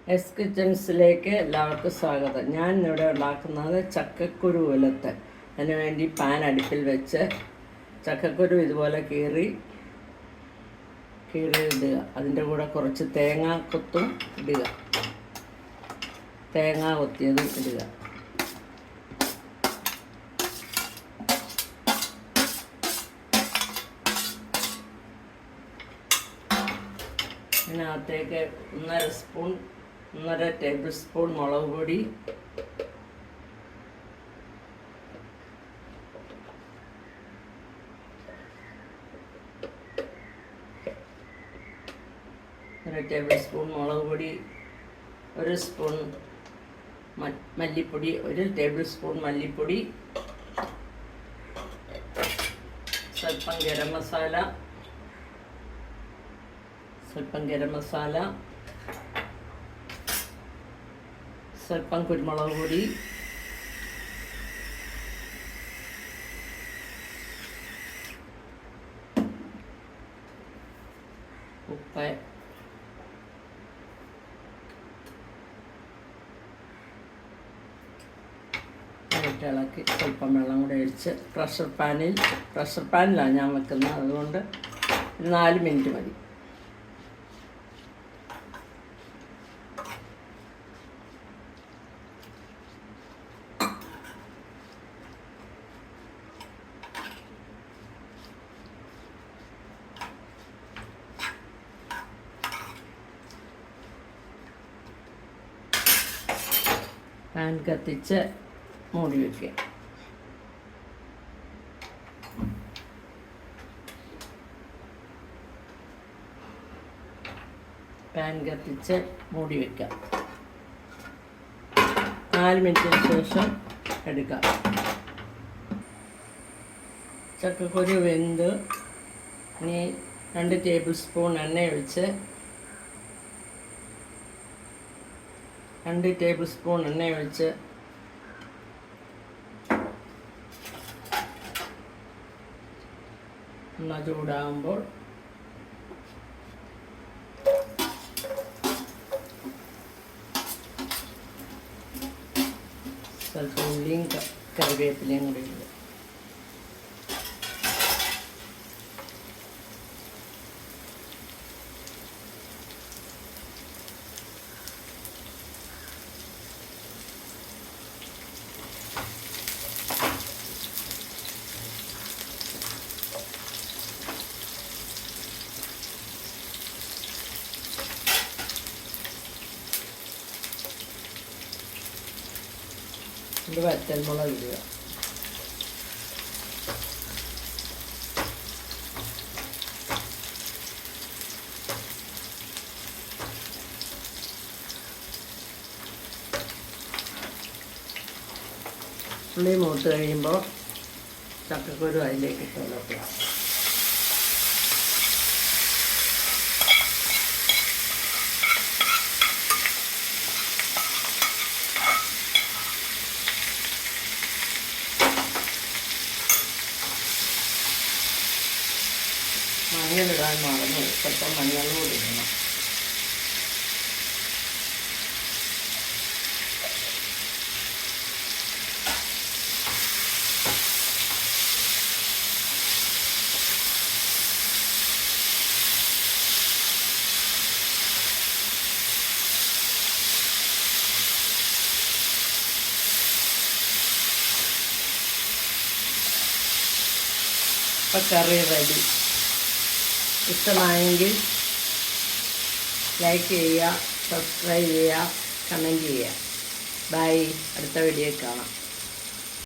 S കിച്ചൻസിലേക്ക് എല്ലാവർക്കും സ്വാഗതം. ഞാൻ ഇവിടെ ഉണ്ടാക്കുന്നത് ചക്കക്കുരു ഉലത്ത്. അതിനുവേണ്ടി പാൻ അടുപ്പിൽ വെച്ച് ചക്കക്കുരു ഇതുപോലെ കീറി ഇടുക. അതിൻ്റെ കൂടെ കുറച്ച് തേങ്ങ കൊത്തും ഇടുക, തേങ്ങ കൊത്തിയതും ഇടുക. ഇതിനകത്തേക്ക് 1.5 ടേബിൾ സ്പൂൺ മുളക് പൊടി, ടേബിൾ സ്പൂൺ മുളക് പൊടി, 1 സ്പൂൺ മല്ലിപ്പൊടി, 1 ടേബിൾ സ്പൂൺ മല്ലിപ്പൊടി, സ്വല്പം ഗരം മസാല, സ്വല്പം കുരുമുളക് പൊടി, ഉപ്പ്, ഇളക്കി സ്വല്പം വെള്ളം കൂടെ ഒഴിച്ച് പ്രഷർ പാനിലാണ് ഞാൻ വെക്കുന്നത്. അതുകൊണ്ട് 4 മിനിറ്റ് മതി. പാൻ കത്തിച്ച് മൂടി വയ്ക്കുക. പാൻ കത്തിച്ച് മൂടി വയ്ക്കാം. 4 മിനിറ്റിന് ശേഷം എടുക്കാം. ചക്കക്കുരു വെന്ത് ഇനി 2 ടേബിൾ സ്പൂൺ എണ്ണ ഒഴിച്ച് എണ്ണ ചൂടാകുമ്പോൾ സ്വല്പം ഉള്ളിയും കറിവേപ്പിലയും കൂടി ഇടുക. വറ്റൽമുളക് ഇടുക. ഉള്ളി മൂത്ത് കഴിയുമ്പോൾ ചക്കക്കുരു അതിലേക്ക് ഇട്ടുകൊടുക്കുക. മഞ്ഞളിടാൻ മറന്നു, സ്വല്പം മഞ്ഞളും കൂടി ഇടണം. ഇപ്പം കറി റെഡി. ഇഷ്ടമായെങ്കിൽ ലൈക്ക് ചെയ്യുക, സബ്സ്ക്രൈബ് ചെയ്യുക, കമൻറ്റ് ചെയ്യുക. ബൈ. അടുത്ത വീഡിയോയിൽ കാണാം.